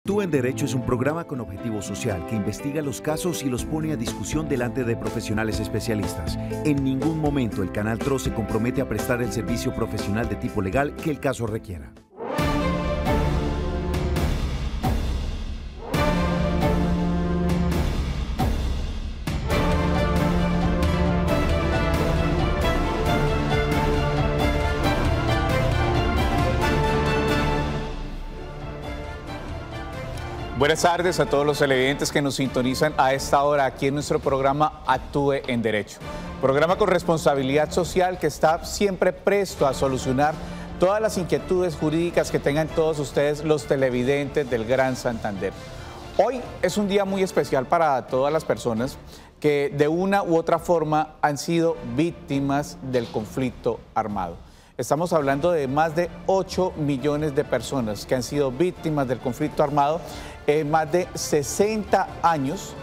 Tú en Derecho es un programa con objetivo social que investiga los casos y los pone a discusión delante de profesionales especialistas. En ningún momento el Canal TRO se compromete a prestar el servicio profesional de tipo legal que el caso requiera. Buenas tardes a todos los televidentes que nos sintonizan a esta hora aquí en nuestro programa Actúe en Derecho. Programa con responsabilidad social que está siempre presto a solucionar todas las inquietudes jurídicas que tengan todos ustedes los televidentes del Gran Santander. Hoy es un día muy especial para todas las personas que de una u otra forma han sido víctimas del conflicto armado. Estamos hablando de más de 8 millones de personas que han sido víctimas del conflicto armado en más de 60 años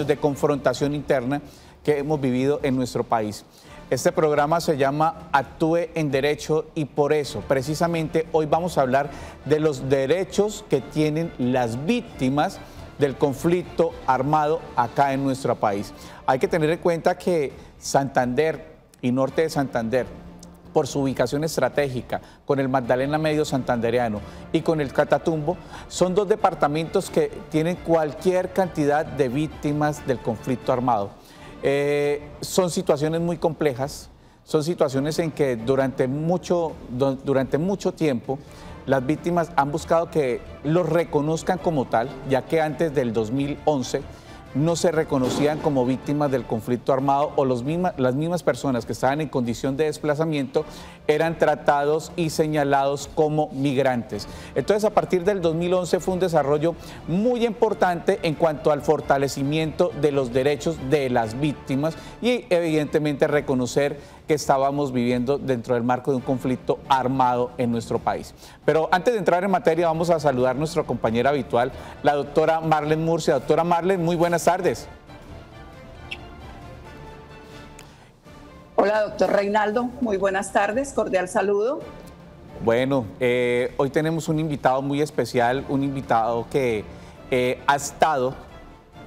de confrontación interna que hemos vivido en nuestro país. Este programa se llama Actúe en Derecho y por eso, precisamente, hoy vamos a hablar de los derechos que tienen las víctimas del conflicto armado acá en nuestro país. Hay que tener en cuenta que Santander y norte de Santander, por su ubicación estratégica, con el Magdalena Medio santandereano y con el Catatumbo, son dos departamentos que tienen cualquier cantidad de víctimas del conflicto armado. Son situaciones muy complejas, son situaciones en que durante mucho tiempo las víctimas han buscado que los reconozcan como tal, ya que antes del 2011 no se reconocían como víctimas del conflicto armado o las mismas personas que estaban en condición de desplazamiento eran tratados y señalados como migrantes. Entonces, a partir del 2011 fue un desarrollo muy importante en cuanto al fortalecimiento de los derechos de las víctimas y evidentemente reconocer que estábamos viviendo dentro del marco de un conflicto armado en nuestro país. Pero antes de entrar en materia, vamos a saludar a nuestra compañera habitual, la doctora Marlene Murcia. Doctora Marlene, muy buenas tardes. Hola, doctor Reinaldo, muy buenas tardes, cordial saludo. Bueno, hoy tenemos un invitado muy especial, un invitado que ha estado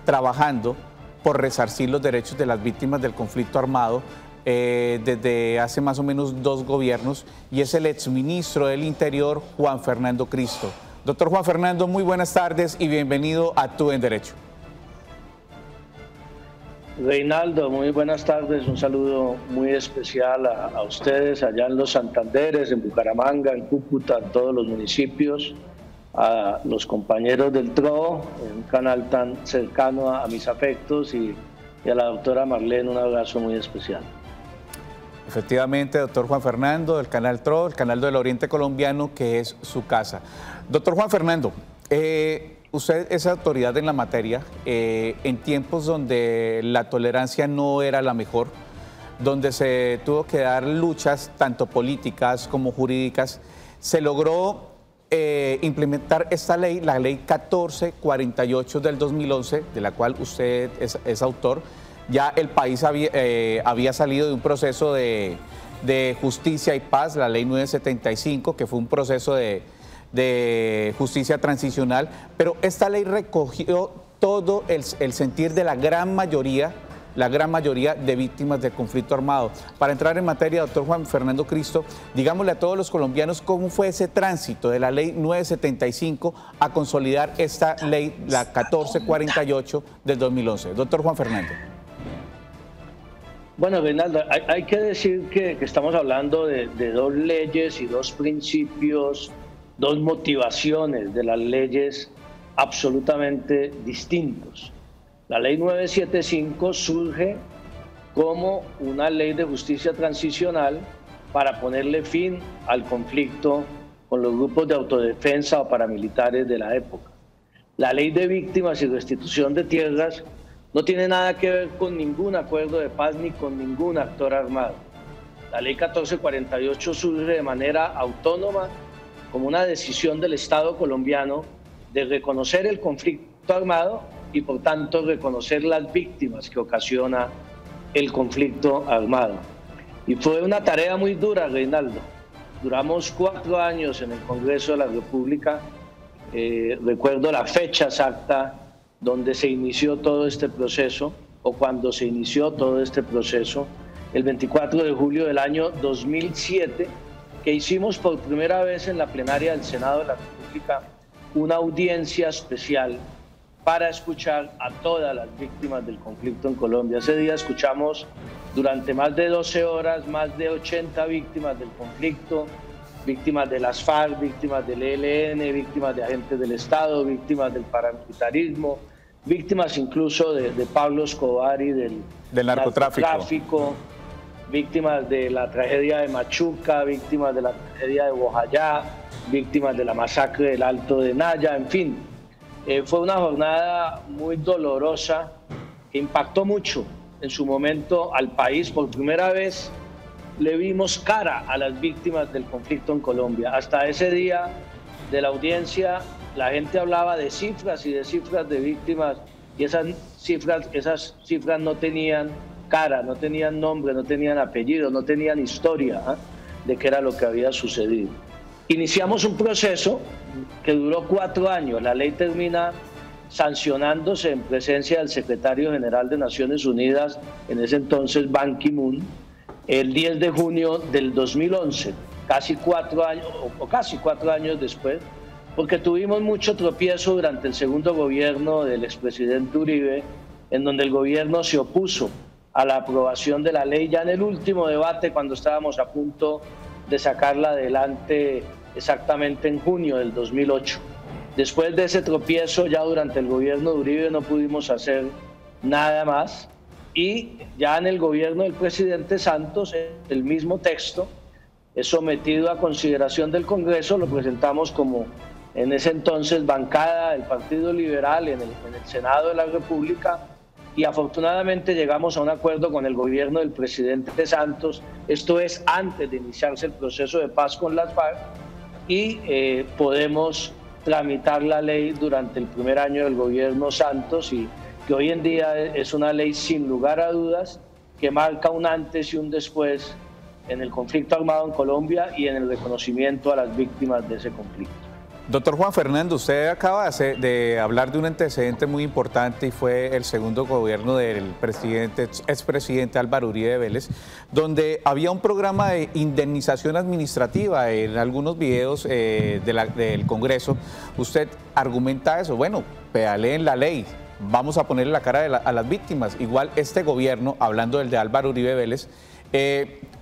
trabajando por resarcir los derechos de las víctimas del conflicto armado desde hace más o menos 2 gobiernos y es el exministro del Interior, Juan Fernando Cristo. Doctor Juan Fernando, muy buenas tardes y bienvenido a Actúe en Derecho. Reinaldo, muy buenas tardes, un saludo muy especial a ustedes allá en los Santanderes, en Bucaramanga, en Cúcuta, en todos los municipios, a los compañeros del TRO, un canal tan cercano a mis afectos y a la doctora Marlene un abrazo muy especial. Efectivamente, doctor Juan Fernando, del canal TRO, el canal del Oriente Colombiano, que es su casa. Doctor Juan Fernando, usted es autoridad en la materia, en tiempos donde la tolerancia no era la mejor, donde se tuvo que dar luchas tanto políticas como jurídicas, se logró implementar esta ley, la ley 1448 del 2011, de la cual usted es autor. Ya el país había salido de un proceso de justicia y paz, la ley 975, que fue un proceso de justicia transicional, pero esta ley recogió todo el sentir de la gran mayoría de víctimas del conflicto armado. Para entrar en materia, doctor Juan Fernando Cristo, digámosle a todos los colombianos cómo fue ese tránsito de la ley 975 a consolidar esta ley, la 1448 del 2011. Doctor Juan Fernando. Bueno, Reinaldo, hay que decir que estamos hablando de 2 leyes y 2 principios, 2 motivaciones de las leyes absolutamente distintos. La ley 975 surge como una ley de justicia transicional para ponerle fin al conflicto con los grupos de autodefensa o paramilitares de la época. La ley de víctimas y restitución de tierras no tiene nada que ver con ningún acuerdo de paz ni con ningún actor armado. La ley 1448 surge de manera autónoma como una decisión del Estado colombiano de reconocer el conflicto armado y por tanto reconocer las víctimas que ocasiona el conflicto armado. Y fue una tarea muy dura, Reinaldo. Duramos 4 años en el Congreso de la República Recuerdo la fecha exacta donde se inició todo este proceso, o cuando se inició todo este proceso, el 24 de julio del año 2007, que hicimos por primera vez en la plenaria del Senado de la República una audiencia especial para escuchar a todas las víctimas del conflicto en Colombia. Ese día escuchamos durante más de 12 horas más de 80 víctimas del conflicto, víctimas de las FARC, víctimas del ELN, víctimas de agentes del Estado, víctimas del paramilitarismo, víctimas incluso de Pablo Escobar y del narcotráfico, víctimas de la tragedia de Machuca, víctimas de la tragedia de Bojayá, víctimas de la masacre del Alto de Naya, en fin. Fue una jornada muy dolorosa que impactó mucho en su momento al país. Por primera vez le vimos cara a las víctimas del conflicto en Colombia. Hasta ese día de la audiencia la gente hablaba de cifras y de cifras de víctimas, y esas cifras no tenían cara, no tenían nombre, no tenían apellido, no tenían historia de qué era lo que había sucedido. Iniciamos un proceso que duró 4 años. La ley termina sancionándose en presencia del secretario general de Naciones Unidas, en ese entonces Ban Ki-moon, el 10 de junio del 2011, casi 4 años después, porque tuvimos mucho tropiezo durante el segundo gobierno del expresidente Uribe, en donde el gobierno se opuso a la aprobación de la ley ya en el último debate, cuando estábamos a punto de sacarla adelante exactamente en junio del 2008. Después de ese tropiezo, ya durante el gobierno de Uribe no pudimos hacer nada más, y ya en el gobierno del presidente Santos, el mismo texto es sometido a consideración del Congreso, lo presentamos como en ese entonces bancada del Partido Liberal en el Senado de la República, y afortunadamente llegamos a un acuerdo con el gobierno del presidente Santos, esto es antes de iniciarse el proceso de paz con las FARC, y podemos tramitar la ley durante el primer año del gobierno Santos, y que hoy en día es una ley sin lugar a dudas que marca un antes y un después en el conflicto armado en Colombia y en el reconocimiento a las víctimas de ese conflicto. Doctor Juan Fernando, usted acaba de hablar de un antecedente muy importante, y fue el segundo gobierno del expresidente Álvaro Uribe Vélez, donde había un programa de indemnización administrativa. En algunos videos del Congreso usted argumenta eso. Bueno, pedaleen la ley, vamos a ponerle la cara a las víctimas. Igual este gobierno, hablando del de Álvaro Uribe Vélez,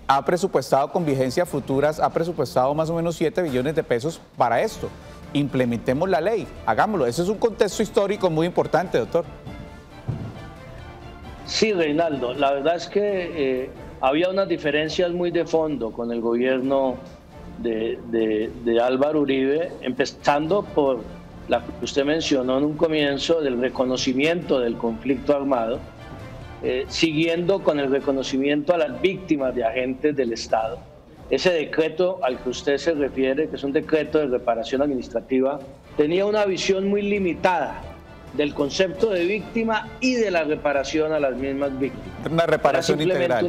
ha presupuestado con vigencia futuras, ha presupuestado más o menos 7 billones de pesos para esto. Implementemos la ley, hagámoslo. Ese es un contexto histórico muy importante, doctor. Sí, Reinaldo, la verdad es que había unas diferencias muy de fondo con el gobierno de Álvaro Uribe, empezando por la que usted mencionó en un comienzo, del reconocimiento del conflicto armado, siguiendo con el reconocimiento a las víctimas de agentes del Estado. Ese decreto al que usted se refiere, que es un decreto de reparación administrativa, tenía una visión muy limitada del concepto de víctima y de la reparación a las mismas víctimas. Una reparación integral.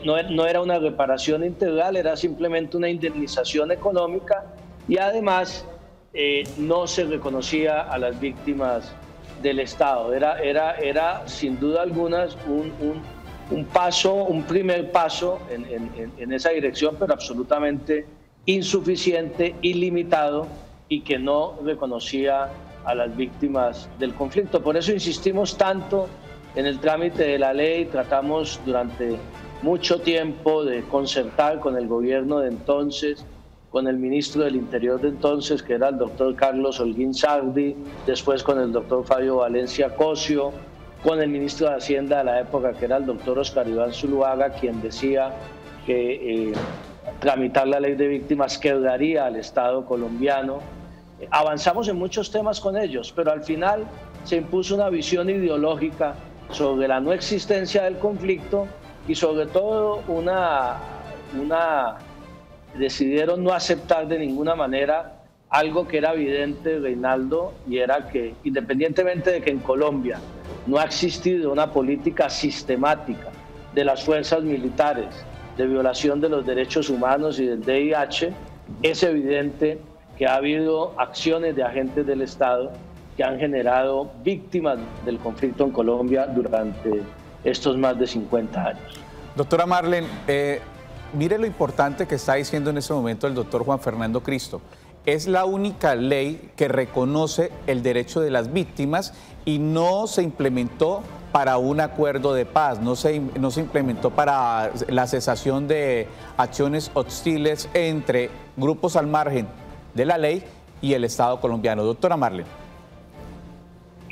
No era una reparación integral, era simplemente una indemnización económica, y además no se reconocía a las víctimas del Estado. Era sin duda alguna un primer paso en esa dirección, pero absolutamente insuficiente, ilimitado, y que no reconocía a las víctimas del conflicto. Por eso insistimos tanto en el trámite de la ley. Tratamos durante mucho tiempo de concertar con el gobierno de entonces, con el ministro del Interior de entonces, que era el doctor Carlos Holguín Sardi, después con el doctor Fabio Valencia Cosio, con el ministro de Hacienda de la época, que era el doctor Oscar Iván Zuluaga, quien decía que tramitar la ley de víctimas quebraría al Estado colombiano. Avanzamos en muchos temas con ellos, pero al final se impuso una visión ideológica sobre la no existencia del conflicto, y sobre todo decidieron no aceptar de ninguna manera algo que era evidente, Reinaldo, y era que independientemente de que en Colombia no ha existido una política sistemática de las fuerzas militares de violación de los derechos humanos y del DIH, es evidente que ha habido acciones de agentes del Estado que han generado víctimas del conflicto en Colombia durante estos más de 50 años. Doctora Marlene, mire lo importante que está diciendo en este momento el doctor Juan Fernando Cristo. Es la única ley que reconoce el derecho de las víctimas y no se implementó para un acuerdo de paz, no se implementó para la cesación de acciones hostiles entre grupos al margen de la ley y el Estado colombiano. Doctora Marlene.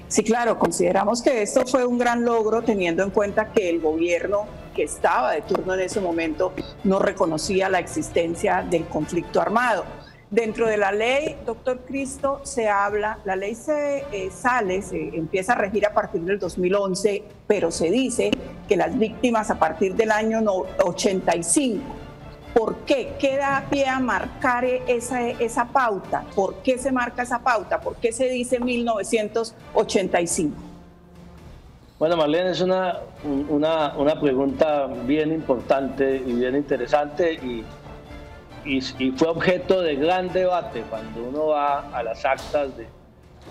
Sí, claro, consideramos que esto fue un gran logro teniendo en cuenta que el gobierno que estaba de turno en ese momento no reconocía la existencia del conflicto armado. Dentro de la ley, doctor Cristo, se habla, la ley se empieza a regir a partir del 2011, pero se dice que las víctimas a partir del año 85. ¿Por qué? ¿Qué da pie a marcar esa pauta? ¿Por qué se marca esa pauta? ¿Por qué se dice 1985? Bueno, Marlene, es una pregunta bien importante y bien interesante y fue objeto de gran debate cuando uno va a las actas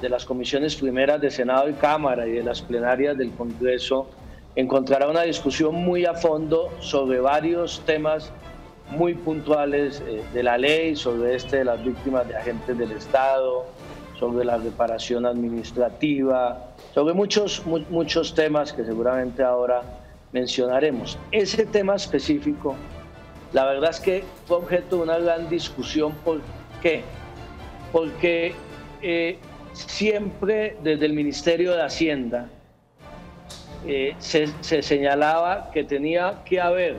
de las comisiones primeras de Senado y Cámara y de las plenarias del Congreso. Encontrará una discusión muy a fondo sobre varios temas muy puntuales de la ley, sobre de las víctimas de agentes del Estado, sobre la reparación administrativa, sobre muchos temas que seguramente ahora mencionaremos. Ese tema específico, la verdad es que fue objeto de una gran discusión. ¿Por qué? Porque siempre desde el Ministerio de Hacienda se señalaba que tenía que haber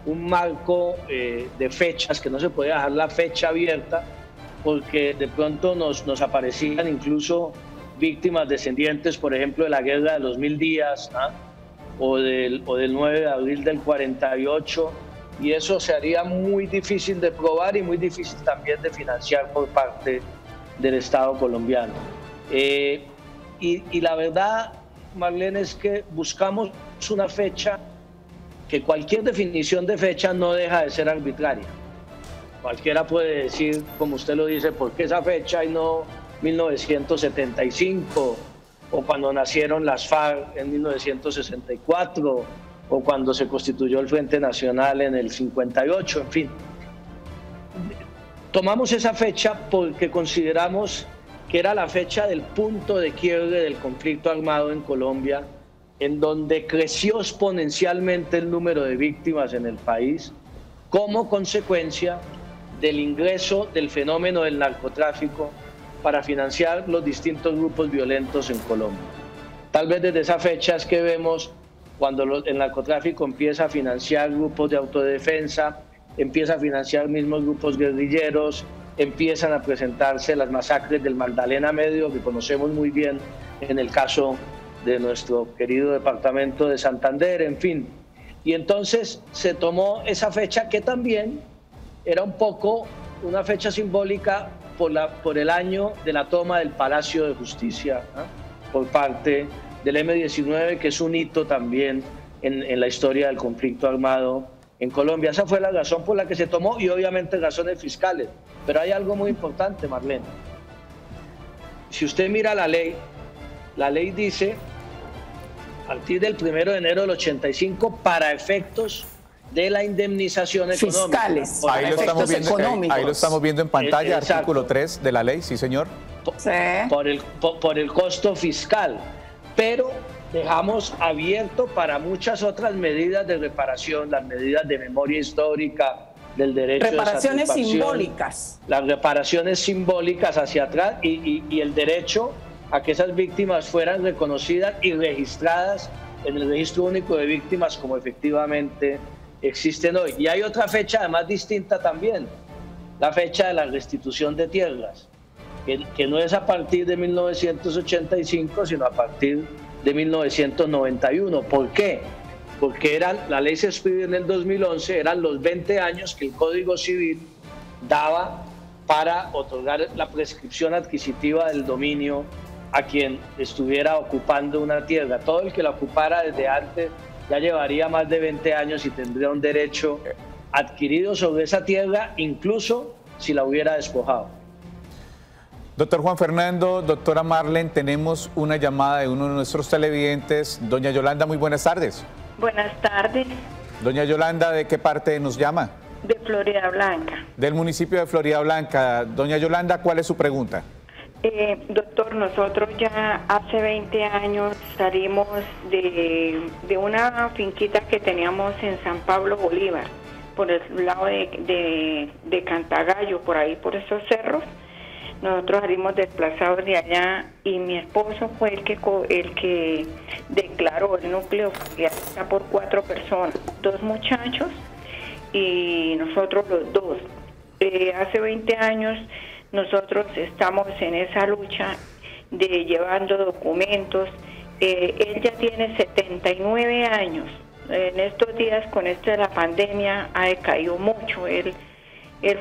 un marco de fechas, que no se podía dejar la fecha abierta, porque de pronto nos aparecían incluso víctimas descendientes, por ejemplo, de la guerra de los 1000 días, o del 9 de abril del 48, y eso se haría muy difícil de probar y muy difícil también de financiar por parte del Estado colombiano. Y la verdad, Marlene, es que buscamos una fecha que cualquier definición de fecha no deja de ser arbitraria. Cualquiera puede decir, como usted lo dice, ¿por qué esa fecha y no 1975? O cuando nacieron las FARC en 1964, o cuando se constituyó el Frente Nacional en el 58, en fin. Tomamos esa fecha porque consideramos que era la fecha del punto de quiebre del conflicto armado en Colombia, en donde creció exponencialmente el número de víctimas en el país como consecuencia del ingreso del fenómeno del narcotráfico para financiar los distintos grupos violentos en Colombia. Tal vez desde esa fecha es que vemos cuando el narcotráfico empieza a financiar grupos de autodefensa, empieza a financiar mismos grupos guerrilleros, empiezan a presentarse las masacres del Magdalena Medio, que conocemos muy bien en el caso de nuestro querido departamento de Santander, en fin. Y entonces se tomó esa fecha, que también era un poco una fecha simbólica por el año de la toma del Palacio de Justicia, por parte del M-19, que es un hito también en la historia del conflicto armado en Colombia. Esa fue la razón por la que se tomó, y obviamente razones fiscales. Pero hay algo muy importante, Marlene. Si usted mira la ley dice, a partir del 1 de enero del 85, para efectos de la indemnización económica. Fiscales, ahí lo estamos viendo en pantalla, artículo 3 de la ley, sí señor. Sí. Por el costo fiscal, pero dejamos abierto para muchas otras medidas de reparación, las medidas de memoria histórica, del derecho reparaciones de satisfacción, simbólicas. Las reparaciones simbólicas hacia atrás y el derecho a que esas víctimas fueran reconocidas y registradas en el Registro Único de Víctimas como efectivamente existen hoy. Y hay otra fecha además distinta también, la fecha de la restitución de tierras, que no es a partir de 1985, sino a partir de 1991. ¿Por qué? Porque la ley se expidió en el 2011, eran los 20 años que el Código Civil daba para otorgar la prescripción adquisitiva del dominio a quien estuviera ocupando una tierra. Todo el que la ocupara desde antes ya llevaría más de 20 años y tendría un derecho adquirido sobre esa tierra, incluso si la hubiera despojado. Doctor Juan Fernando, doctora Marlene, tenemos una llamada de uno de nuestros televidentes. Doña Yolanda, muy buenas tardes. Buenas tardes. Doña Yolanda, ¿de qué parte nos llama? De Florida Blanca. Del municipio de Florida Blanca. Doña Yolanda, ¿cuál es su pregunta? Doctor, nosotros ya hace 20 años salimos de una finquita que teníamos en San Pablo Bolívar, por el lado de Cantagallo, por ahí, por esos cerros. Nosotros salimos desplazados de allá y mi esposo fue el que declaró el núcleo familiar por 4 personas, 2 muchachos y nosotros los 2. Hace 20 años nosotros estamos en esa lucha de llevando documentos. Él ya tiene 79 años. En estos días, con esto de la pandemia, ha decaído mucho. Él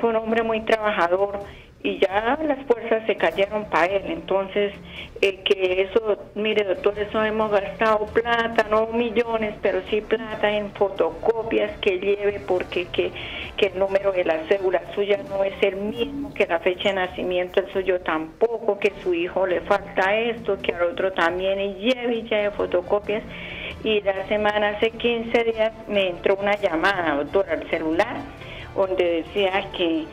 fue un hombre muy trabajador y ya las fuerzas se cayeron para él. Entonces, que eso, mire doctor, eso hemos gastado plata, no millones, pero sí plata en fotocopias que lleve, porque que el número de la cédula suya no es el mismo, que la fecha de nacimiento el suyo tampoco, que su hijo le falta esto, que al otro también, y lleve fotocopias. Y la semana, hace 15 días, me entró una llamada, doctor, al celular, donde decía que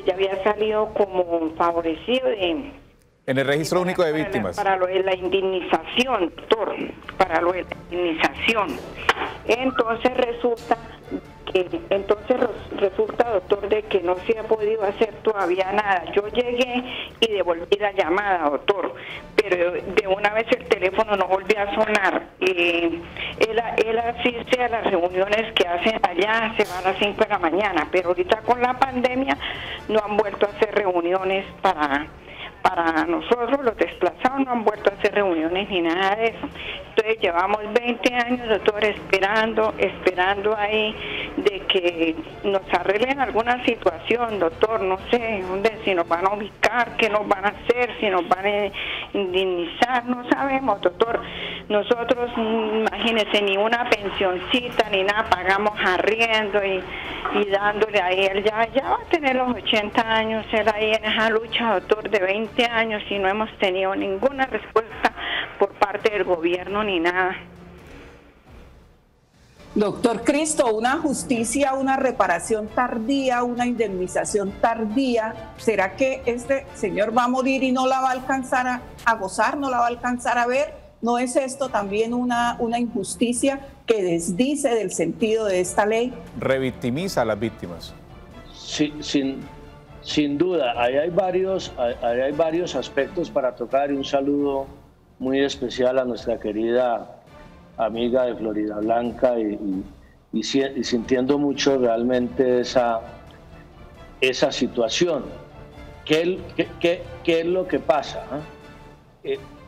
ya había salido como favorecido en el registro único de víctimas. Para lo de la indemnización, doctor, para lo de la indemnización. Entonces resulta, doctor, de que no se ha podido hacer todavía nada. Yo llegué y devolví la llamada, doctor, pero de una vez el teléfono no volvió a sonar. Él asiste a las reuniones que hacen allá, se va a las 5 de la mañana, pero ahorita con la pandemia no han vuelto a hacer reuniones para nosotros, los desplazados, no han vuelto a hacer reuniones ni nada de eso. Entonces llevamos 20 años, doctor, esperando ahí de que nos arreglen alguna situación, doctor, no sé, si nos van a ubicar, qué nos van a hacer, si nos van a indemnizar, no sabemos, doctor. Nosotros, imagínese, ni una pensioncita ni nada, pagamos arriendo y dándole ahí, él ya va a tener los 80 años, él ahí en esa lucha, doctor, de 20 años y no hemos tenido ninguna respuesta por parte del gobierno ni nada. Doctor Cristo, una justicia, una reparación tardía, una indemnización tardía, ¿será que este señor va a morir y no la va a alcanzar a gozar, no la va a alcanzar a ver? ¿No es esto también una injusticia que desdice del sentido de esta ley? Revictimiza a las víctimas. Sí, sin duda, ahí hay varios aspectos para tocar, y un saludo muy especial a nuestra querida amiga de Florida Blanca y sintiendo mucho realmente esa situación. ¿Qué es lo que pasa?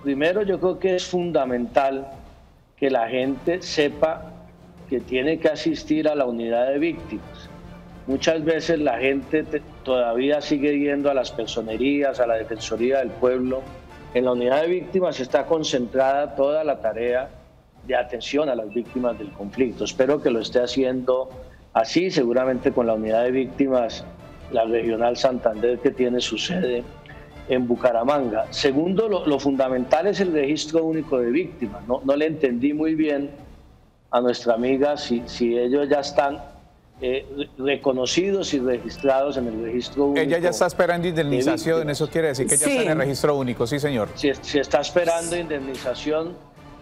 Primero, yo creo que es fundamental que la gente sepa que tiene que asistir a la unidad de víctimas. Muchas veces la gente todavía sigue yendo a las personerías, a la Defensoría del Pueblo. En la unidad de víctimas está concentrada toda la tarea de atención a las víctimas del conflicto. Espero que lo esté haciendo así, seguramente con la unidad de víctimas, la Regional Santander, que tiene su sede en Bucaramanga. Segundo, lo fundamental es el registro único de víctimas. No le entendí muy bien a nuestra amiga si ellos ya están reconocidos y registrados en el registro único. Ella ya está esperando indemnización, eso quiere decir que ya está en el registro único, sí señor. Si está esperando indemnización,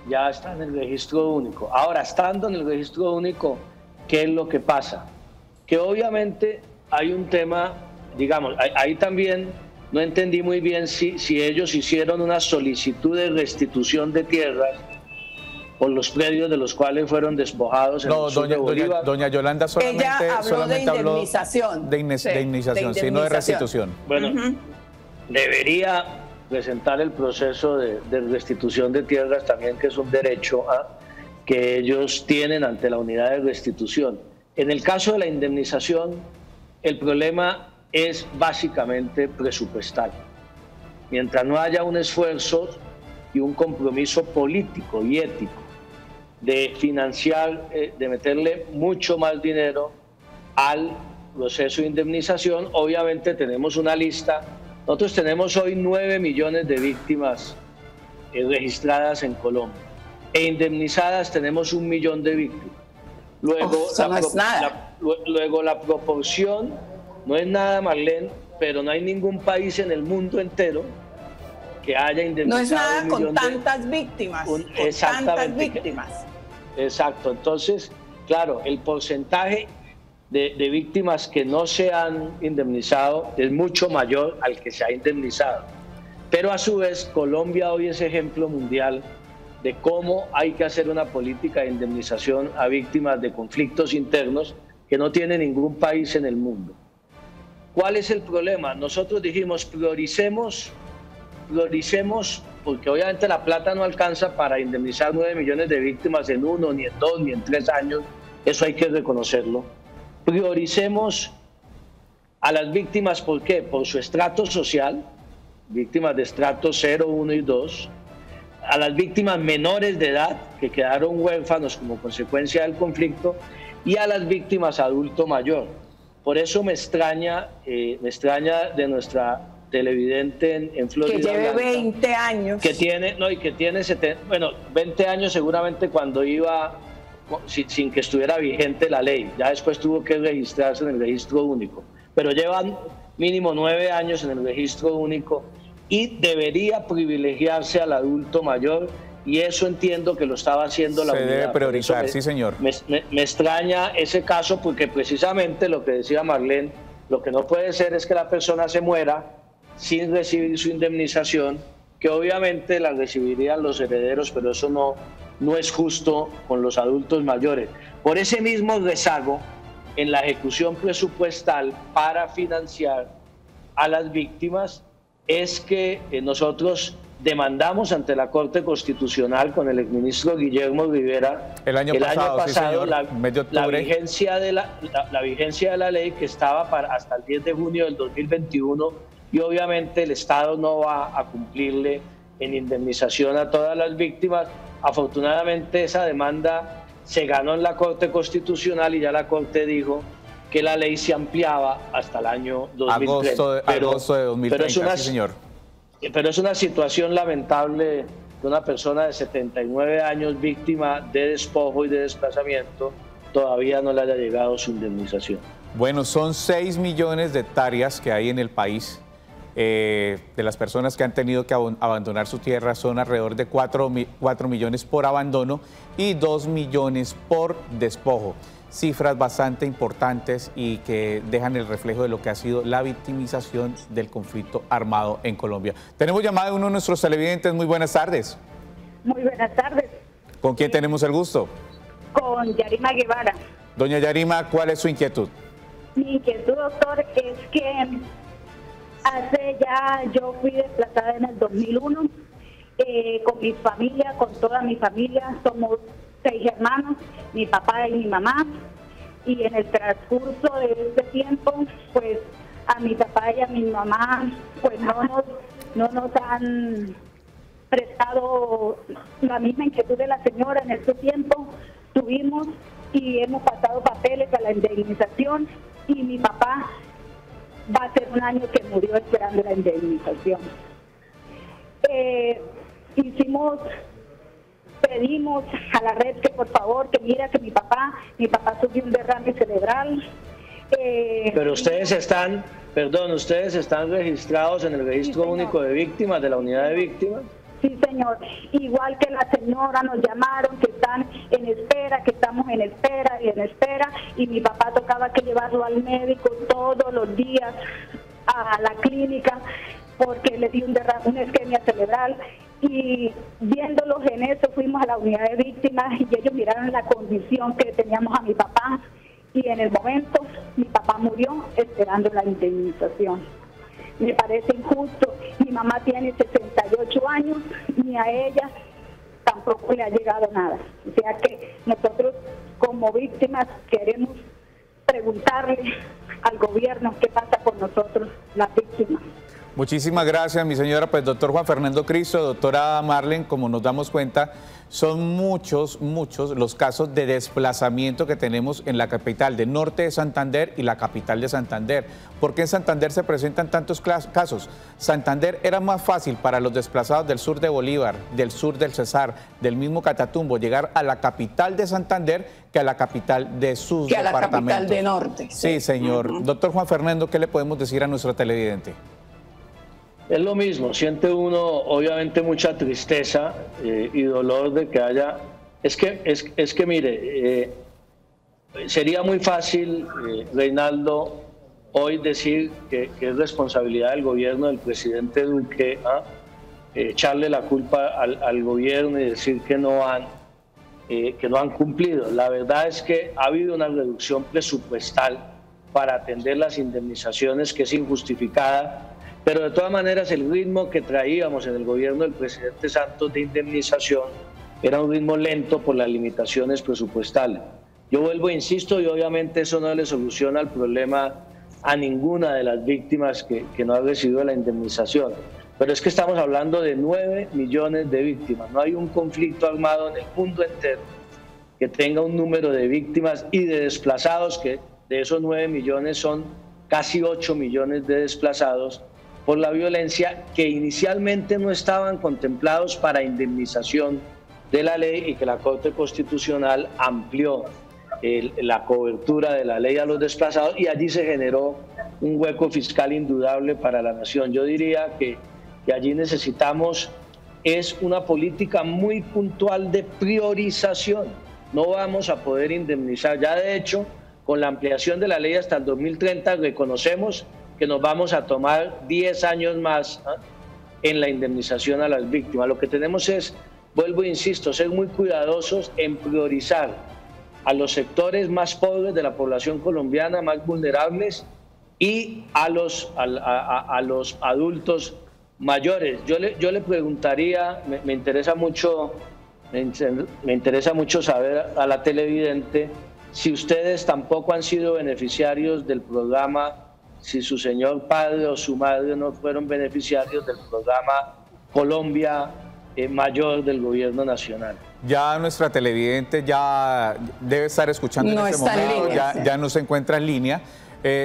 ya está en el registro único. Ahora, estando en el registro único, ¿qué es lo que pasa? Que obviamente hay un tema, digamos, ahí también no entendí muy bien si ellos hicieron una solicitud de restitución de tierras por los predios de los cuales fueron despojados en el sur de Bolívar. Doña Yolanda solamente habló de indemnización. De indemnización, sí, no de restitución. Bueno, debería presentar el proceso de restitución de tierras también, que es un derecho que ellos tienen ante la unidad de restitución. En el caso de la indemnización, el problema es básicamente presupuestal. Mientras no haya un esfuerzo y un compromiso político y ético de financiar, de meterle mucho más dinero al proceso de indemnización, obviamente tenemos una lista Nosotros tenemos hoy 9 millones de víctimas registradas en Colombia e indemnizadas tenemos 1 millón de víctimas. Luego, luego la proporción no es nada, Marlene, pero no hay ningún país en el mundo entero que haya indemnizado. No es nada con tantas víctimas. Tantas víctimas. Exacto. Entonces, claro, el porcentaje de víctimas que no se han indemnizado es mucho mayor al que se ha indemnizado. Pero a su vez, Colombia hoy es ejemplo mundial de cómo hay que hacer una política de indemnización a víctimas de conflictos internos que no tiene ningún país en el mundo. ¿Cuál es el problema? Nosotros dijimos, prioricemos, porque obviamente la plata no alcanza para indemnizar 9 millones de víctimas en 1, ni en 2, ni en 3 años, eso hay que reconocerlo. Prioricemos a las víctimas, ¿por qué? Por su estrato social, víctimas de estrato 0, 1 y 2, a las víctimas menores de edad que quedaron huérfanos como consecuencia del conflicto y a las víctimas adulto mayor. Por eso me extraña de nuestra televidente en Florida. Que lleve Blanca, 20 años. Que tiene 20 años seguramente cuando iba, sin que estuviera vigente la ley. Ya después tuvo que registrarse en el registro único. Pero llevan mínimo 9 años en el registro único y debería privilegiarse al adulto mayor, y eso entiendo que lo estaba haciendo la unidad. Se debe priorizar, sí, señor. Me extraña ese caso porque precisamente lo que decía Marlene, lo que no puede ser es que la persona se muera sin recibir su indemnización, que obviamente la recibirían los herederos, pero eso no es justo con los adultos mayores. Por ese mismo rezago en la ejecución presupuestal para financiar a las víctimas es que nosotros demandamos ante la Corte Constitucional con el exministro Guillermo Rivera el año pasado sí, señor, la vigencia de la ley que estaba hasta el 10 de junio del 2021, y obviamente el Estado no va a cumplirle en indemnización a todas las víctimas. Afortunadamente esa demanda se ganó en la Corte Constitucional y ya la Corte dijo que la ley se ampliaba hasta el año 2030. Agosto de 2030, sí, señor. Pero es una situación lamentable que una persona de 79 años víctima de despojo y de desplazamiento todavía no le haya llegado su indemnización. Bueno, son 6 millones de hectáreas que hay en el país. De las personas que han tenido que abandonar su tierra son alrededor de 4 millones por abandono y 2 millones por despojo. Cifras bastante importantes y que dejan el reflejo de lo que ha sido la victimización del conflicto armado en Colombia. Tenemos llamada de uno de nuestros televidentes. Muy buenas tardes. Muy buenas tardes. ¿Con quién tenemos el gusto? Con Yarima Guevara. Doña Yarima, ¿cuál es su inquietud? Mi inquietud, doctor, es que yo fui desplazada en el 2001 con mi familia, con toda mi familia. Somos 6 hermanos, mi papá y mi mamá, y en el transcurso de este tiempo, pues a mi papá y a mi mamá, pues no nos han prestado la misma inquietud de la señora. En este tiempo tuvimos y hemos pasado papeles a la indemnización, y mi papá va a ser 1 año que murió esperando la indemnización. Pedimos a la red que por favor, que mira que mi papá sufrió un derrame cerebral. Pero ustedes están registrados en el registro único de víctimas, de la unidad de víctimas. Sí, señor. Igual que la señora, nos llamaron que están en espera, que estamos en espera, y mi papá tocaba que llevarlo al médico todos los días a la clínica porque le dio una isquemia cerebral. Y viéndolos en eso, fuimos a la unidad de víctimas y ellos miraron la condición que teníamos a mi papá, y en el momento mi papá murió esperando la indemnización. Me parece injusto. Mi mamá tiene 68 años, ni a ella tampoco le ha llegado nada. O sea que nosotros como víctimas queremos preguntarle al gobierno qué pasa con nosotros, las víctimas. Muchísimas gracias, mi señora. Pues doctor Juan Fernando Cristo, doctora Marlene, como nos damos cuenta, son muchos los casos de desplazamiento que tenemos en la capital del norte de Santander y la capital de Santander. ¿Por qué en Santander se presentan tantos casos? Santander era más fácil para los desplazados del sur de Bolívar, del sur del Cesar, del mismo Catatumbo, llegar a la capital de Santander que a la capital de sus departamentos. Que a la capital de norte. Sí, señor. Doctor Juan Fernando, ¿qué le podemos decir a nuestro televidente? Es lo mismo, siente uno obviamente mucha tristeza y dolor de que haya... Es que mire, sería muy fácil, Reinaldo, hoy decir que es responsabilidad del gobierno del presidente Duque echarle la culpa al gobierno y decir que no han cumplido. La verdad es que ha habido una reducción presupuestal para atender las indemnizaciones que es injustificada. Pero de todas maneras el ritmo que traíamos en el gobierno del presidente Santos de indemnización era un ritmo lento por las limitaciones presupuestales. Yo vuelvo e insisto, y obviamente eso no le soluciona el problema a ninguna de las víctimas que no ha recibido la indemnización. Pero es que estamos hablando de 9 millones de víctimas. No hay un conflicto armado en el mundo entero que tenga un número de víctimas y de desplazados, que de esos 9 millones son casi 8 millones de desplazados por la violencia, que inicialmente no estaban contemplados para indemnización de la ley y que la Corte Constitucional amplió la cobertura de la ley a los desplazados y allí se generó un hueco fiscal indudable para la nación. Yo diría que allí necesitamos es una política muy puntual de priorización. No vamos a poder indemnizar. Ya de hecho, con la ampliación de la ley hasta el 2030 reconocemos que nos vamos a tomar 10 años más en la indemnización a las víctimas. Lo que tenemos es, vuelvo e insisto, ser muy cuidadosos en priorizar a los sectores más pobres de la población colombiana, más vulnerables, y a los adultos mayores. Yo le preguntaría, me interesa mucho saber a la televidente si ustedes tampoco han sido beneficiarios del programa, si su señor padre o su madre no fueron beneficiarios del programa Colombia Mayor del Gobierno Nacional. Ya nuestra televidente ya debe estar escuchando en este momento, ya no se encuentra en línea.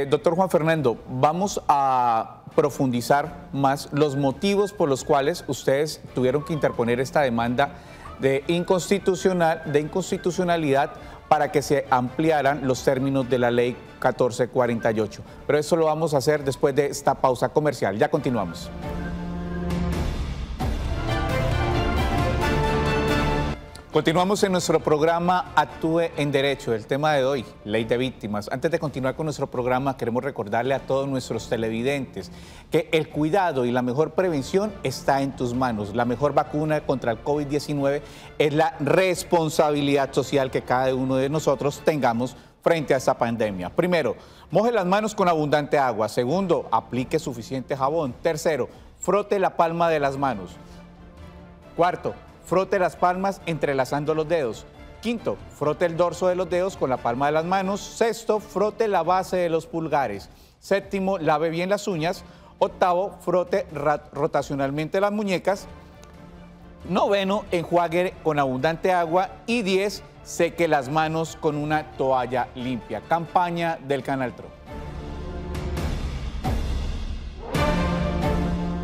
Doctor Juan Fernando, vamos a profundizar más los motivos por los cuales ustedes tuvieron que interponer esta demanda de inconstitucionalidad para que se ampliaran los términos de la ley 1448. Pero eso lo vamos a hacer después de esta pausa comercial. Ya continuamos. Continuamos en nuestro programa Actúe en Derecho. El tema de hoy, ley de víctimas. Antes de continuar con nuestro programa, queremos recordarle a todos nuestros televidentes que el cuidado y la mejor prevención está en tus manos. La mejor vacuna contra el COVID-19 es la responsabilidad social que cada uno de nosotros tengamos frente a esta pandemia. Primero, moje las manos con abundante agua. Segundo, aplique suficiente jabón. Tercero, frote la palma de las manos. Cuarto, frote las palmas entrelazando los dedos. Quinto, frote el dorso de los dedos con la palma de las manos. Sexto, frote la base de los pulgares. Séptimo, lave bien las uñas. Octavo, frote rotacionalmente las muñecas. Noveno, enjuague con abundante agua. Y 10, seque las manos con una toalla limpia. Campaña del Canal TRO.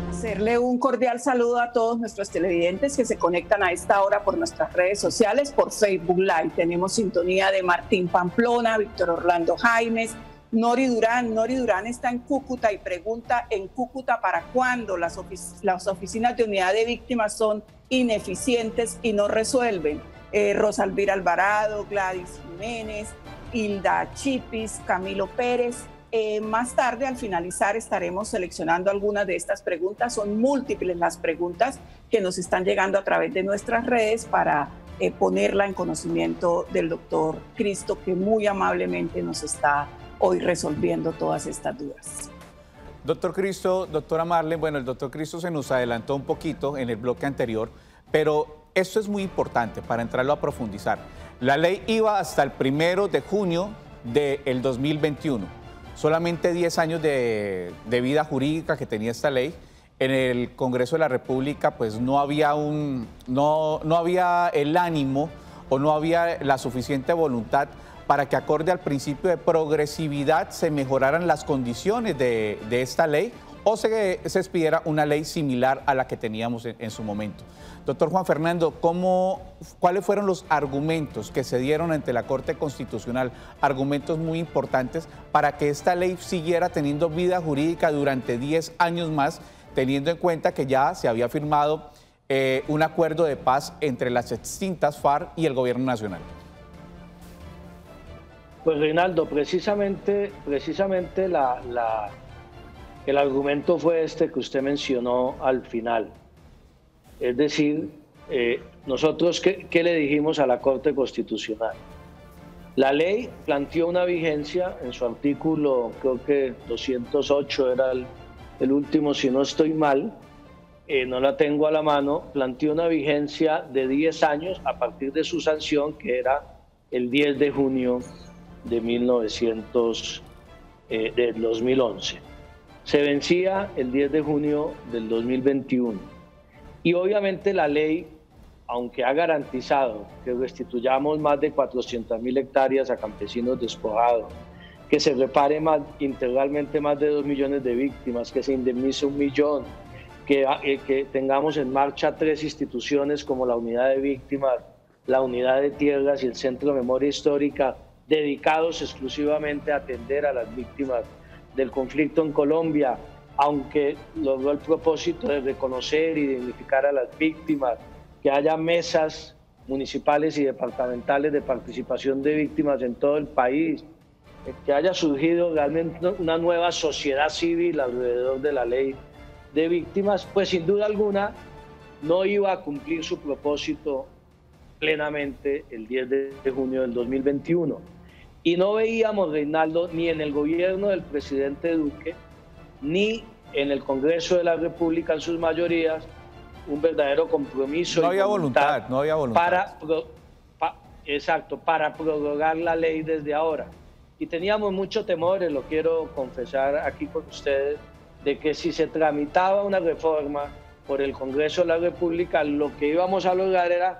Hacerle un cordial saludo a todos nuestros televidentes que se conectan a esta hora por nuestras redes sociales, por Facebook Live. Tenemos sintonía de Martín Pamplona, Víctor Orlando Jaimes, Nori Durán. Nori Durán está en Cúcuta y pregunta: ¿en Cúcuta para cuándo? Las oficinas de unidad de víctimas son ineficientes y no resuelven. Rosalvira Alvarado, Gladys Jiménez, Hilda Chipis, Camilo Pérez. Más tarde, al finalizar, estaremos seleccionando algunas de estas preguntas. Son múltiples las preguntas que nos están llegando a través de nuestras redes para ponerla en conocimiento del doctor Cristo, que muy amablemente nos está hoy resolviendo todas estas dudas. Doctor Cristo, doctora Marlene, bueno, el doctor Cristo se nos adelantó un poquito en el bloque anterior, pero esto es muy importante para entrarlo a profundizar. La ley iba hasta el 1 de junio del 2021. solamente 10 años de vida jurídica que tenía esta ley. En el Congreso de la República pues no había el ánimo o no había la suficiente voluntad para que, acorde al principio de progresividad, se mejoraran las condiciones de esta ley o se expidiera una ley similar a la que teníamos en su momento. Doctor Juan Fernando, ¿cuáles fueron los argumentos que se dieron ante la Corte Constitucional? Argumentos muy importantes para que esta ley siguiera teniendo vida jurídica durante 10 años más, teniendo en cuenta que ya se había firmado un acuerdo de paz entre las extintas FARC y el Gobierno Nacional. Pues Reinaldo, precisamente el argumento fue este que usted mencionó al final. Es decir, nosotros, ¿qué le dijimos a la Corte Constitucional? La ley planteó una vigencia en su artículo, creo que 208 era el último, si no estoy mal, no la tengo a la mano, planteó una vigencia de 10 años a partir de su sanción, que era el 10 de junio de 2011. Se vencía el 10 de junio del 2021. Y obviamente la ley, aunque ha garantizado que restituyamos más de 400.000 hectáreas a campesinos despojados, que se repare integralmente más de 2 millones de víctimas, que se indemnice 1 millón, que tengamos en marcha 3 instituciones como la Unidad de Víctimas, la Unidad de Tierras y el Centro de Memoria Histórica, dedicados exclusivamente a atender a las víctimas del conflicto en Colombia, aunque logró el propósito de reconocer y dignificar a las víctimas, que haya mesas municipales y departamentales de participación de víctimas en todo el país, que haya surgido realmente una nueva sociedad civil alrededor de la ley de víctimas, pues sin duda alguna no iba a cumplir su propósito plenamente el 10 de junio del 2021. Y no veíamos, Reinaldo, ni en el gobierno del presidente Duque, ni en el Congreso de la República en sus mayorías, un verdadero compromiso. No había voluntad. Para prorrogar la ley desde ahora. Y teníamos mucho temor, lo quiero confesar aquí con ustedes, de que si se tramitaba una reforma por el Congreso de la República, lo que íbamos a lograr era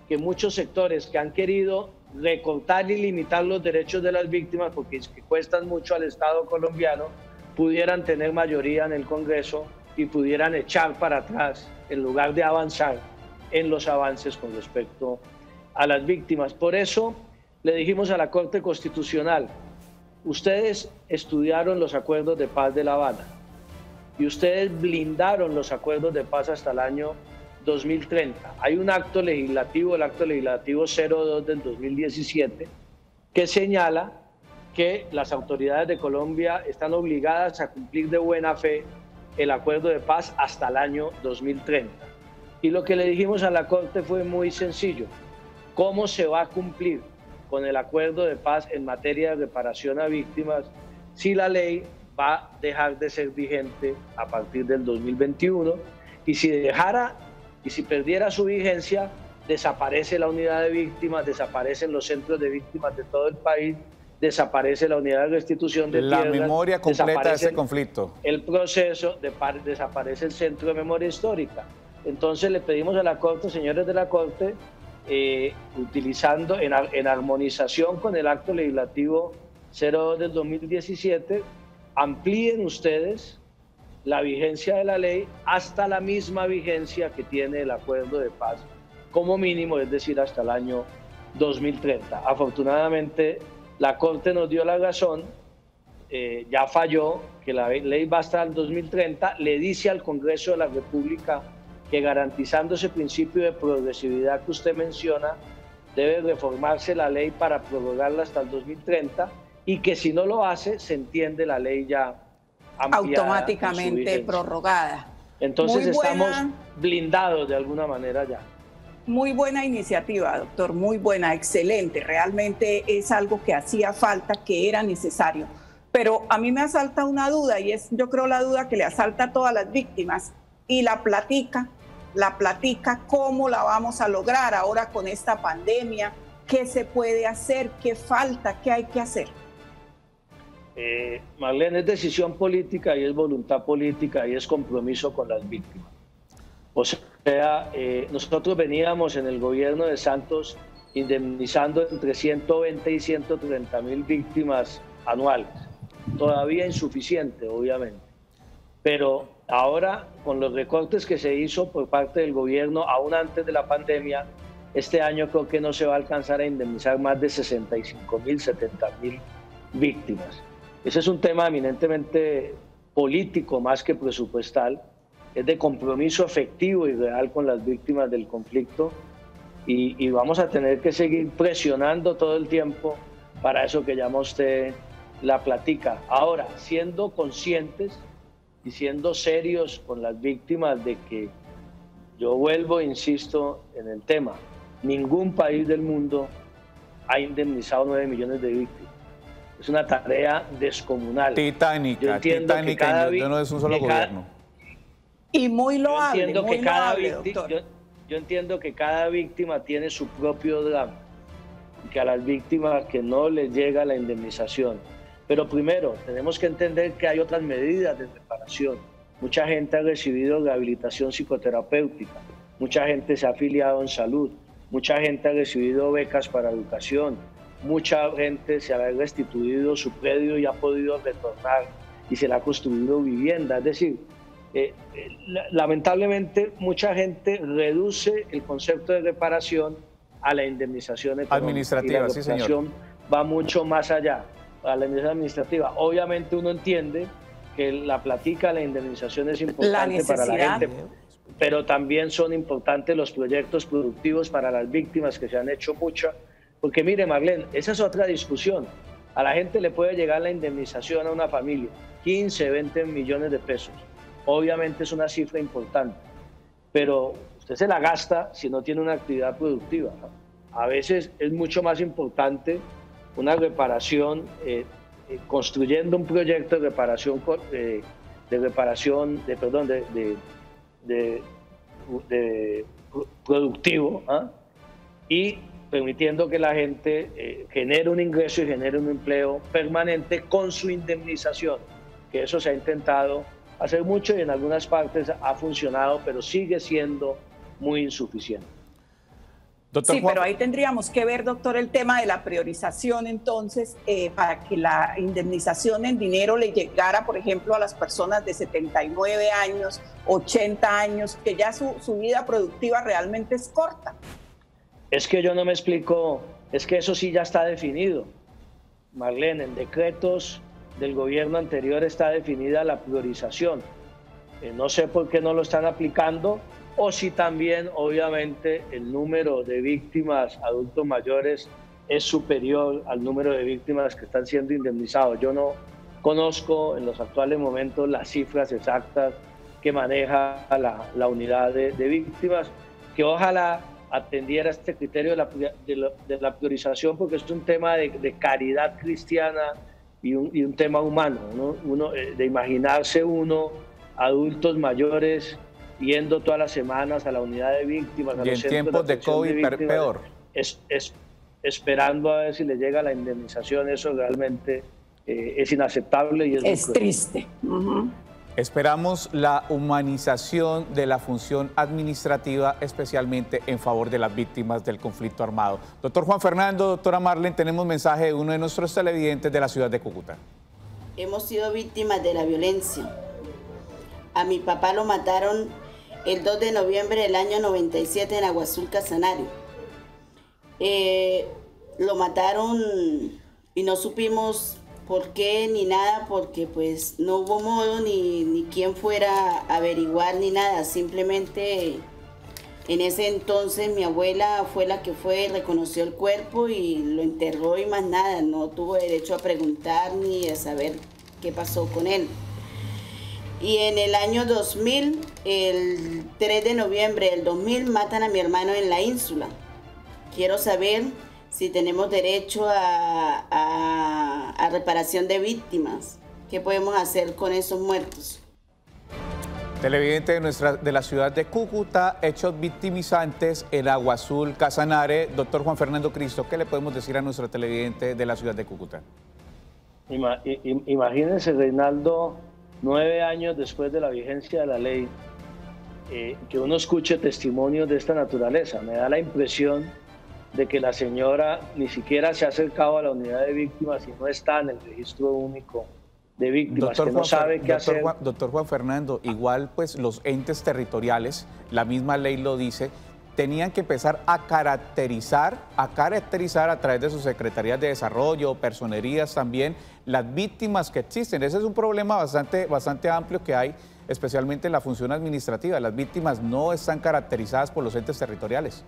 que muchos sectores que han querido recortar y limitar los derechos de las víctimas, porque es que cuestan mucho al Estado colombiano, pudieran tener mayoría en el Congreso y pudieran echar para atrás en lugar de avanzar en los avances con respecto a las víctimas. Por eso le dijimos a la Corte Constitucional: ustedes estudiaron los acuerdos de paz de La Habana y ustedes blindaron los acuerdos de paz hasta el año 2030. Hay un acto legislativo, el acto legislativo 02 del 2017, que señala que las autoridades de Colombia están obligadas a cumplir de buena fe el acuerdo de paz hasta el año 2030. Y lo que le dijimos a la Corte fue muy sencillo: ¿cómo se va a cumplir con el acuerdo de paz en materia de reparación a víctimas si la ley va a dejar de ser vigente a partir del 2021? Y si perdiera su vigencia, desaparece la unidad de víctimas, desaparecen los centros de víctimas de todo el país, desaparece la unidad de restitución de tierras, la memoria completa de ese conflicto, el proceso, desaparece el Centro de Memoria Histórica. Entonces le pedimos a la Corte, señores de la Corte, utilizando en armonización con el acto legislativo 02 del 2017, amplíen ustedes la vigencia de la ley hasta la misma vigencia que tiene el acuerdo de paz, como mínimo, es decir, hasta el año 2030. Afortunadamente, la Corte nos dio la razón, ya falló, que la ley va hasta el 2030, le dice al Congreso de la República que, garantizando ese principio de progresividad que usted menciona, debe reformarse la ley para prorrogarla hasta el 2030, y que si no lo hace, se entiende la ley ya automáticamente prorrogada. Entonces estamos blindados de alguna manera ya. Muy buena iniciativa, doctor, muy buena, excelente. Realmente es algo que hacía falta, que era necesario. Pero a mí me asalta una duda, y es, yo creo, la duda que le asalta a todas las víctimas. Y la platica, ¿cómo la vamos a lograr ahora con esta pandemia? ¿Qué se puede hacer? ¿Qué falta? ¿Qué hay que hacer? Marlene, es decisión política y es voluntad política y es compromiso con las víctimas. O sea, nosotros veníamos en el gobierno de Santos indemnizando entre 120 y 130 mil víctimas anuales. Todavía insuficiente, obviamente. Pero ahora, con los recortes que se hizo por parte del gobierno, aún antes de la pandemia, este año creo que no se va a alcanzar a indemnizar más de 65 mil, 70 mil víctimas. Ese es un tema eminentemente político más que presupuestal, es de compromiso efectivo y real con las víctimas del conflicto y vamos a tener que seguir presionando todo el tiempo para eso que llama usted la platica. Ahora, siendo conscientes y siendo serios con las víctimas de que yo vuelvo e insisto en el tema, ningún país del mundo ha indemnizado 9 millones de víctimas. Es una tarea descomunal. Titánica, titánica, no es un solo gobierno. Y muy loable, yo entiendo que cada víctima tiene su propio drama, que a las víctimas que no les llega la indemnización. Pero primero, tenemos que entender que hay otras medidas de reparación. Mucha gente ha recibido rehabilitación psicoterapéutica, mucha gente se ha afiliado en salud, mucha gente ha recibido becas para educación, mucha gente se ha restituido su predio y ha podido retornar y se le ha construido vivienda. Es decir, lamentablemente mucha gente reduce el concepto de reparación a la indemnización administrativa. Y la reparación va mucho más allá, a la indemnización administrativa. Obviamente uno entiende que la platica, la indemnización es importante para la gente, pero también son importantes los proyectos productivos para las víctimas, que se han hecho mucho. Porque mire, Marlene, esa es otra discusión. A la gente le puede llegar la indemnización a una familia, 15, 20 millones de pesos. Obviamente es una cifra importante, pero usted se la gasta si no tiene una actividad productiva, ¿no? A veces es mucho más importante una reparación, construyendo un proyecto de reparación, productivo, ¿eh? Y permitiendo que la gente genere un ingreso y genere un empleo permanente con su indemnización, que eso se ha intentado hacer mucho y en algunas partes ha funcionado, pero sigue siendo muy insuficiente. Sí, pero ahí tendríamos que ver, doctor, el tema de la priorización, entonces, para que la indemnización en dinero le llegara, por ejemplo, a las personas de 79 años, 80 años, que ya su vida productiva realmente es corta. Es que yo no me explico, es que eso sí ya está definido. Marlene, en decretos del gobierno anterior está definida la priorización. No sé por qué no lo están aplicando, o si también, obviamente, el número de víctimas adultos mayores es superior al número de víctimas que están siendo indemnizados. Yo no conozco en los actuales momentos las cifras exactas que maneja la unidad de víctimas, que ojalá atendiera este criterio de la priorización, porque es un tema de caridad cristiana y un tema humano, ¿no? De imaginarse adultos mayores yendo todas las semanas a la unidad de víctimas, a y los en tiempos de COVID peor. Esperando a ver si le llega la indemnización. Eso realmente es inaceptable y es triste. Esperamos la humanización de la función administrativa, especialmente en favor de las víctimas del conflicto armado. Doctor Juan Fernando, doctora Marlene, tenemos mensaje de uno de nuestros televidentes de la ciudad de Cúcuta. Hemos sido víctimas de la violencia. A mi papá lo mataron el 2 de noviembre del año 97 en Aguazul, Casanare. Lo mataron y no supimos por qué ni nada, porque pues no hubo modo ni quién fuera a averiguar ni nada. Simplemente en ese entonces mi abuela fue la que fue, reconoció el cuerpo y lo enterró y más nada. No tuvo derecho a preguntar ni a saber qué pasó con él. Y en el año 2000, el 3 de noviembre del 2000, matan a mi hermano en la ínsula. Quiero saber si tenemos derecho a reparación de víctimas. ¿Qué podemos hacer con esos muertos? Televidente de la ciudad de Cúcuta, hechos victimizantes en Aguazul, Casanare. Doctor Juan Fernando Cristo, ¿qué le podemos decir a nuestro televidente de la ciudad de Cúcuta? Imagínense, Reinaldo, 9 años después de la vigencia de la ley, que uno escuche testimonios de esta naturaleza. Me da la impresión de que la señora ni siquiera se ha acercado a la unidad de víctimas y no está en el registro único de víctimas, que no sabe qué hacer. Doctor Juan Fernando, igual pues los entes territoriales, la misma ley lo dice, tenían que empezar a caracterizar a través de sus secretarías de desarrollo, personerías también, las víctimas que existen. Ese es un problema bastante amplio que hay, especialmente en la función administrativa. Las víctimas no están caracterizadas por los entes territoriales.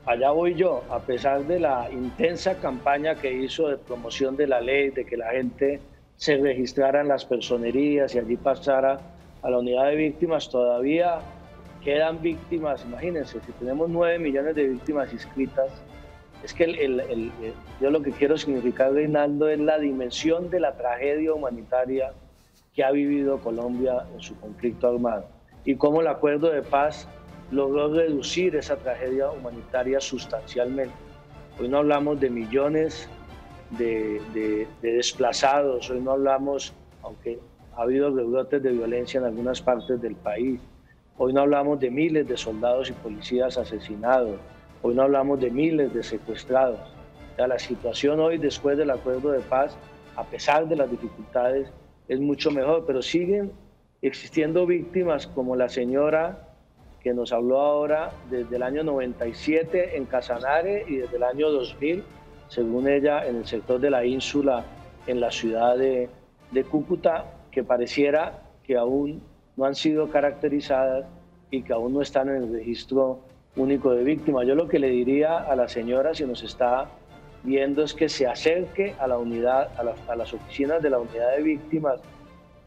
Allá voy yo, a pesar de la intensa campaña que hizo de promoción de la ley, de que la gente se registrara en las personerías y allí pasara a la unidad de víctimas, todavía quedan víctimas. Imagínense, si tenemos 9 millones de víctimas inscritas, es que yo lo que quiero significar, Reinaldo, es la dimensión de la tragedia humanitaria que ha vivido Colombia en su conflicto armado y cómo el acuerdo de paz logró reducir esa tragedia humanitaria sustancialmente. Hoy no hablamos de millones de desplazados, hoy no hablamos, aunque ha habido rebrotes de violencia en algunas partes del país, hoy no hablamos de miles de soldados y policías asesinados, hoy no hablamos de miles de secuestrados. O sea, la situación hoy, después del acuerdo de paz, a pesar de las dificultades, es mucho mejor, pero siguen existiendo víctimas como la señora que nos habló ahora desde el año 97 en Casanare y desde el año 2000, según ella, en el sector de la ínsula, en la ciudad de Cúcuta, que pareciera que aún no han sido caracterizadas y que aún no están en el registro único de víctimas. Yo lo que le diría a la señora, si nos está viendo, es que se acerque a la unidad, a las oficinas de la unidad de víctimas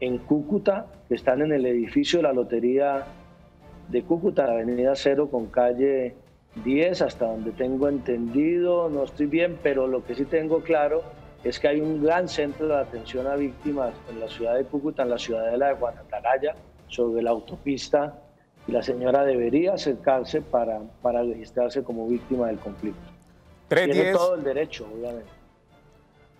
en Cúcuta, que están en el edificio de la Lotería de Cúcuta, la avenida 0 con calle 10, hasta donde tengo entendido, no estoy bien, pero lo que sí tengo claro es que hay un gran centro de atención a víctimas en la ciudad de Cúcuta, en la ciudadela de Guanataraya, sobre la autopista, y la señora debería acercarse para registrarse como víctima del conflicto. Tiene todo el derecho, obviamente.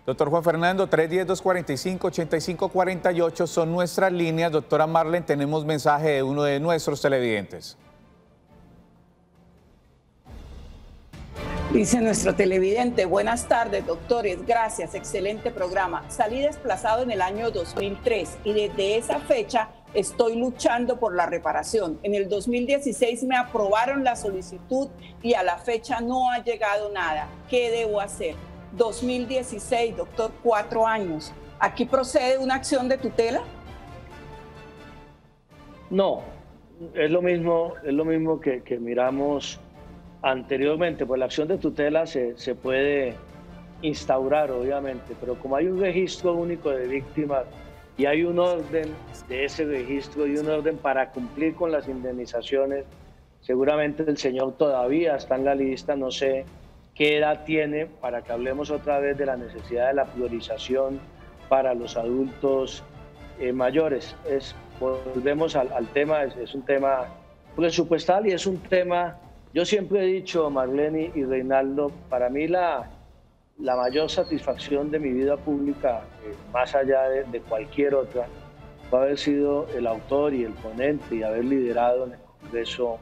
Doctor Juan Fernando, 310-245-8548 son nuestras líneas. Doctora Marlene, tenemos mensaje de uno de nuestros televidentes. Dice nuestro televidente: buenas tardes, doctores, gracias, excelente programa. Salí desplazado en el año 2003 y desde esa fecha estoy luchando por la reparación. En el 2016 me aprobaron la solicitud y a la fecha no ha llegado nada. ¿Qué debo hacer? 2016, doctor, 4 años. ¿Aquí procede una acción de tutela? No, es lo mismo que miramos anteriormente. Pues la acción de tutela se puede instaurar, obviamente, pero como hay un registro único de víctimas y hay un orden de ese registro y un orden para cumplir con las indemnizaciones, seguramente el señor todavía está en la lista, no sé qué edad tiene, para que hablemos otra vez de la necesidad de la priorización para los adultos mayores. Volvemos al tema, es un tema presupuestal y es un tema, yo siempre he dicho, Marlene y Reinaldo, para mí la mayor satisfacción de mi vida pública, más allá de cualquier otra, fue haber sido el autor y el ponente y haber liderado en el Congreso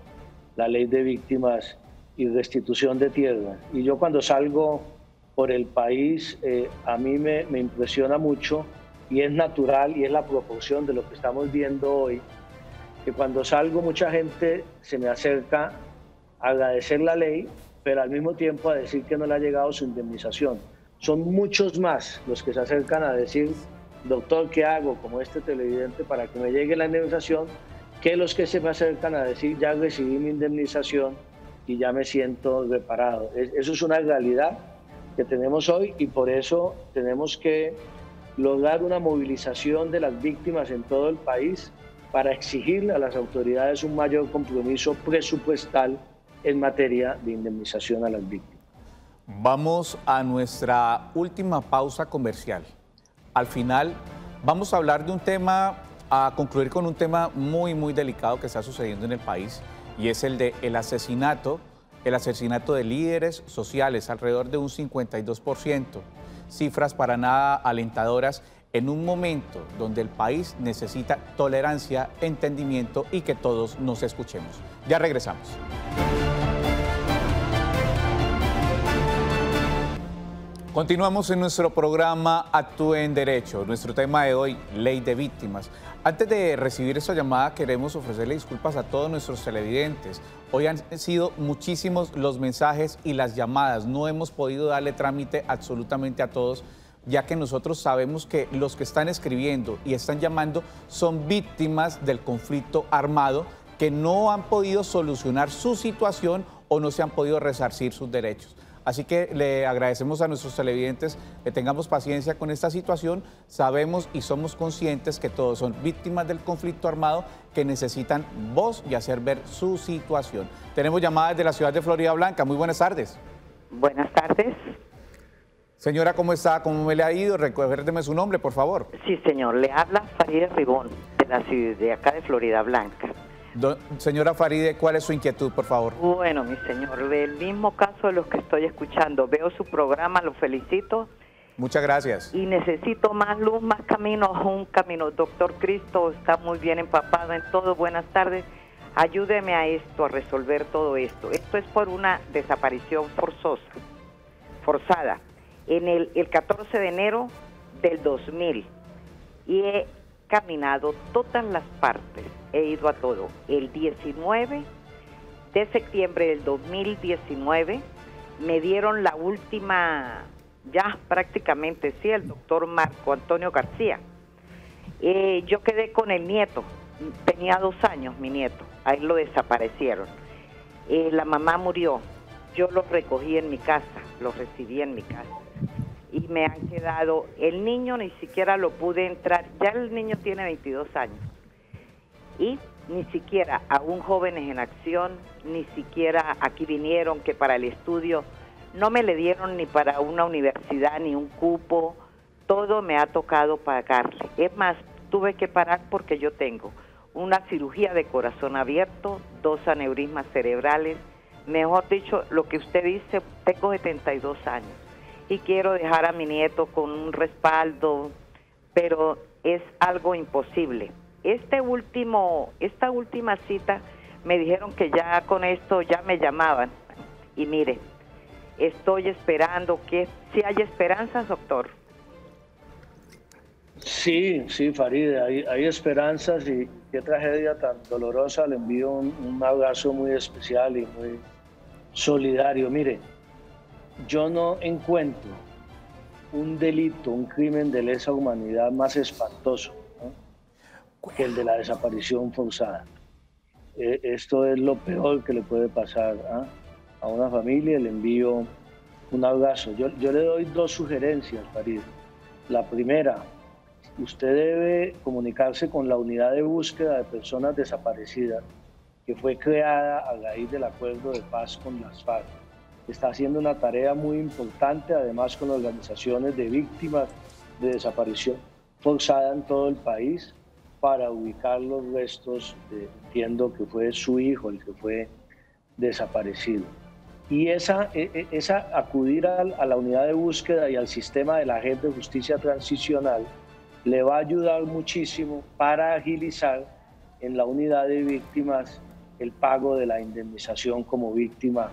la ley de víctimas y restitución de tierras. Y yo cuando salgo por el país, a mí me impresiona mucho, y es natural y es la proporción de lo que estamos viendo hoy, que cuando salgo mucha gente se me acerca a agradecer la ley, pero al mismo tiempo a decir que no le ha llegado su indemnización. Son muchos más los que se acercan a decir: doctor, ¿qué hago como este televidente para que me llegue la indemnización?, que los que se me acercan a decir: ya recibí mi indemnización y ya me siento reparado. Eso es una realidad que tenemos hoy y por eso tenemos que lograr una movilización de las víctimas en todo el país para exigirle a las autoridades un mayor compromiso presupuestal en materia de indemnización a las víctimas. Vamos a nuestra última pausa comercial. Al final vamos a hablar de un tema, a concluir con un tema muy delicado que está sucediendo en el país, y es el asesinato de líderes sociales, alrededor de un 52%. cifras para nada alentadoras en un momento donde el país necesita tolerancia, entendimiento y que todos nos escuchemos. Ya regresamos. Continuamos en nuestro programa Actúe en Derecho. Nuestro tema de hoy, Ley de Víctimas. Antes de recibir esta llamada, queremos ofrecerle disculpas a todos nuestros televidentes. Hoy han sido muchísimos los mensajes y las llamadas. No hemos podido darle trámite absolutamente a todos, ya que nosotros sabemos que los que están escribiendo y están llamando son víctimas del conflicto armado que no han podido solucionar su situación o no se han podido resarcir sus derechos. Así que le agradecemos a nuestros televidentes que tengamos paciencia con esta situación. Sabemos y somos conscientes que todos son víctimas del conflicto armado que necesitan voz y hacer ver su situación. Tenemos llamadas de la ciudad de Florida Blanca. Muy buenas tardes. Buenas tardes. Señora, ¿cómo está? ¿Cómo me le ha ido? Recuérdeme su nombre, por favor. Sí, señor. Le habla Faride Ribón, de la ciudad de acá de Florida Blanca. Señora Faride, ¿cuál es su inquietud, por favor? Bueno, mi señor, del mismo caso de los que estoy escuchando, veo su programa, lo felicito. Muchas gracias. Y necesito más luz, más caminos, un camino. Doctor Cristo está muy bien empapado en todo. Buenas tardes. Ayúdeme a esto, a resolver todo esto. Esto es por una desaparición forzada, en el 14 de enero del 2000. Y he caminado todas las partes. He ido a todo. El 19 de septiembre del 2019 me dieron la última, ya prácticamente, sí, el doctor Marco Antonio García. Yo quedé con el nieto, tenía 2 años mi nieto, ahí lo desaparecieron. La mamá murió, yo lo recogí en mi casa, lo recibí en mi casa. Y me han quedado, el niño ni siquiera lo pude entrar, ya el niño tiene 22 años. Y ni siquiera aún Jóvenes en Acción, ni siquiera aquí vinieron que para el estudio, no me le dieron ni para una universidad ni un cupo, todo me ha tocado pagarle. Es más, tuve que parar porque yo tengo una cirugía de corazón abierto, 2 aneurismas cerebrales, mejor dicho, lo que usted dice, tengo 72 años y quiero dejar a mi nieto con un respaldo, pero es algo imposible. Esta última cita me dijeron que ya con esto ya me llamaban y mire, estoy esperando que si hay esperanzas, doctor. Sí, Faride, hay esperanzas y qué tragedia tan dolorosa. Le envío un abrazo muy especial y muy solidario. Mire, yo no encuentro un delito, un crimen de lesa humanidad más espantoso, ¿no?, que el de la desaparición forzada. Esto es lo peor que le puede pasar a una familia. Le envío un abrazo. Yo le doy 2 sugerencias, Faride. La primera, usted debe comunicarse con la unidad de búsqueda de personas desaparecidas que fue creada a raíz del acuerdo de paz con las FARC. Está haciendo una tarea muy importante, además con organizaciones de víctimas de desaparición forzada en todo el país, para ubicar los restos, entiendo que fue su hijo el que fue desaparecido. Y esa acudir a la unidad de búsqueda y al sistema de la Red de Justicia Transicional le va a ayudar muchísimo para agilizar en la unidad de víctimas el pago de la indemnización como víctima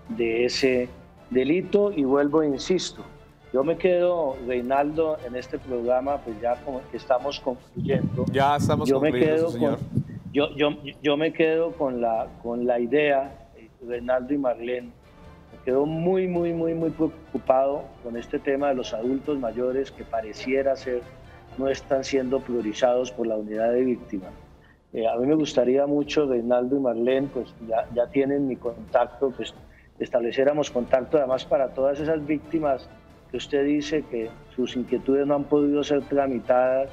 de ese delito. Y vuelvo, insisto, yo me quedo, Reinaldo, en este programa, pues ya como que estamos concluyendo. Ya estamos concluyendo, señor. Yo me quedo con la idea, Reinaldo y Marlene, me quedo muy preocupado con este tema de los adultos mayores que pareciera ser no están siendo priorizados por la unidad de víctimas. A mí me gustaría mucho, Reinaldo y Marlene, pues ya tienen mi contacto, pues estableciéramos contacto además para todas esas víctimas que usted dice que sus inquietudes no han podido ser tramitadas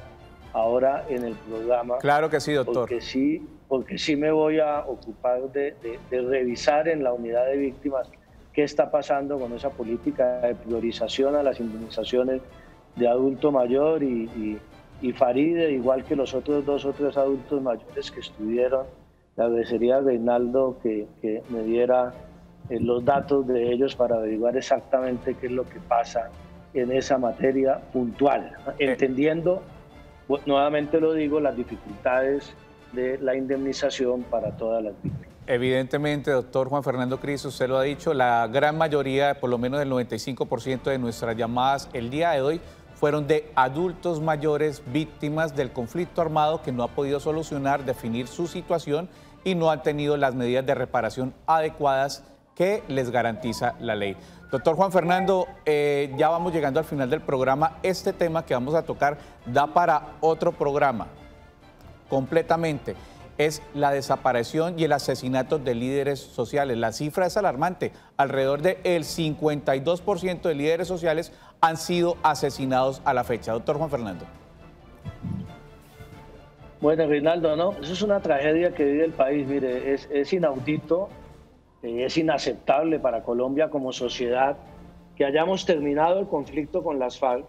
ahora en el programa. Claro que sí, doctor. Porque sí me voy a ocupar de revisar en la unidad de víctimas qué está pasando con esa política de priorización a las indemnizaciones de adulto mayor y Faride, igual que los otros 2 o 3 adultos mayores que estuvieron. Le agradecería a Reinaldo que me diera los datos de ellos para averiguar exactamente qué es lo que pasa en esa materia puntual, entendiendo, nuevamente lo digo, las dificultades de la indemnización para todas las víctimas. Evidentemente, doctor Juan Fernando Cris, usted lo ha dicho, la gran mayoría, por lo menos el 95% de nuestras llamadas el día de hoy fueron de adultos mayores víctimas del conflicto armado que no ha podido solucionar, definir su situación y no han tenido las medidas de reparación adecuadas que les garantiza la ley. Doctor Juan Fernando, ya vamos llegando al final del programa. Este tema que vamos a tocar da para otro programa completamente. Es la desaparición y el asesinato de líderes sociales. La cifra es alarmante. Alrededor del 52% de líderes sociales han sido asesinados a la fecha. Doctor Juan Fernando. Bueno, Reinaldo, no, eso es una tragedia que vive el país. Mire, es inaudito, es inaceptable para Colombia como sociedad que hayamos terminado el conflicto con las FARC,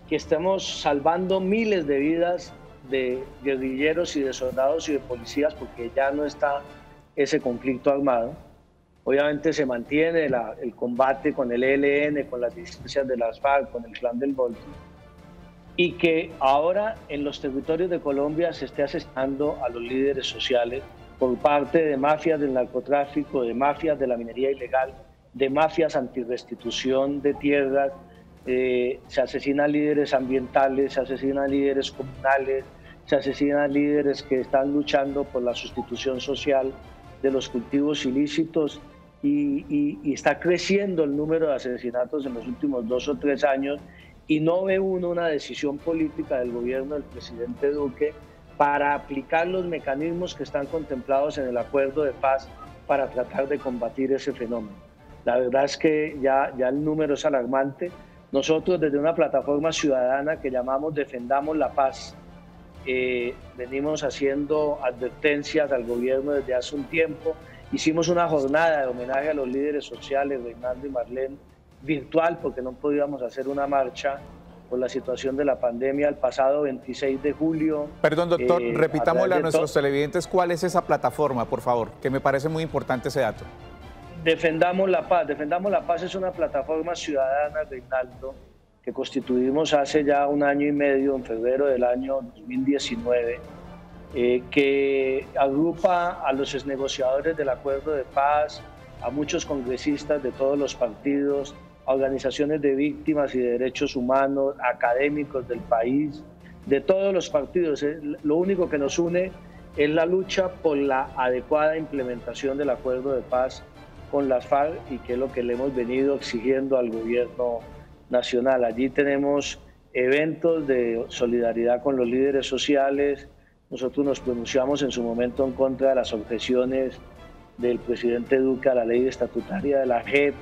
que estemos salvando miles de vidas de guerrilleros y de soldados y de policías, porque ya no está ese conflicto armado. Obviamente se mantiene el combate con el ELN, con las disidencias de las FARC, con el Clan del Golfo, y que ahora en los territorios de Colombia se esté asesinando a los líderes sociales por parte de mafias del narcotráfico, de mafias de la minería ilegal, de mafias antirrestitución de tierras. Se asesinan líderes ambientales, se asesinan líderes comunales, se asesinan líderes que están luchando por la sustitución social de los cultivos ilícitos y está creciendo el número de asesinatos en los últimos 2 o 3 años y no ve uno una decisión política del gobierno del presidente Duque para aplicar los mecanismos que están contemplados en el acuerdo de paz para tratar de combatir ese fenómeno. La verdad es que ya el número es alarmante. Nosotros desde una plataforma ciudadana que llamamos Defendamos la Paz, venimos haciendo advertencias al gobierno desde hace un tiempo. Hicimos una jornada de homenaje a los líderes sociales, Reinaldo y Marlene, virtual, porque no podíamos hacer una marcha por la situación de la pandemia el pasado 26 de julio. Perdón, doctor, repitámosle a nuestros televidentes cuál es esa plataforma, por favor, que me parece muy importante ese dato. Defendamos la Paz. Defendamos la Paz es una plataforma ciudadana, Reinaldo, que constituimos hace ya 1 año y medio, en febrero del año 2019, que agrupa a los exnegociadores del acuerdo de paz, a muchos congresistas de todos los partidos, a organizaciones de víctimas y de derechos humanos, académicos del país, de todos los partidos. Lo único que nos une es la lucha por la adecuada implementación del acuerdo de paz con las FARC y que es lo que le hemos venido exigiendo al gobierno nacional. Allí tenemos eventos de solidaridad con los líderes sociales. Nosotros nos pronunciamos en su momento en contra de las objeciones del presidente Duque a la ley estatutaria de la JEP.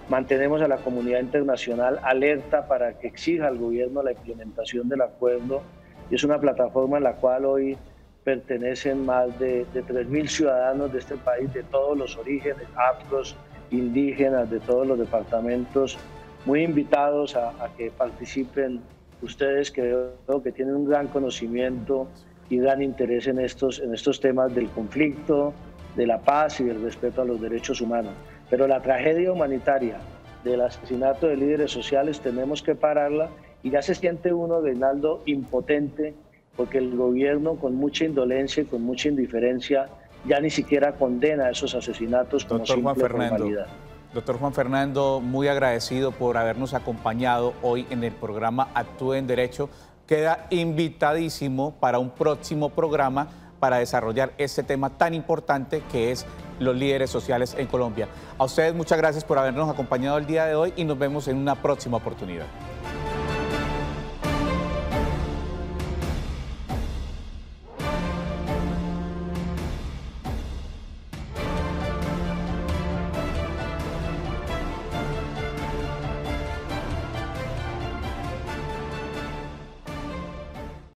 Mantenemos a la comunidad internacional alerta para que exija al gobierno la implementación del acuerdo. Y es una plataforma en la cual hoy pertenecen más de 3.000 ciudadanos de este país, de todos los orígenes, afros, indígenas, de todos los departamentos, muy invitados a que participen ustedes, que veo que tienen un gran conocimiento y gran interés en estos temas del conflicto, de la paz y del respeto a los derechos humanos. Pero la tragedia humanitaria del asesinato de líderes sociales tenemos que pararla y ya se siente uno, Reinaldo, impotente, porque el gobierno con mucha indolencia y con mucha indiferencia ya ni siquiera condena esos asesinatos como simple formalidad. Doctor Juan Fernando, muy agradecido por habernos acompañado hoy en el programa Actúe en Derecho. Queda invitadísimo para un próximo programa para desarrollar este tema tan importante que es los líderes sociales en Colombia. A ustedes muchas gracias por habernos acompañado el día de hoy y nos vemos en una próxima oportunidad.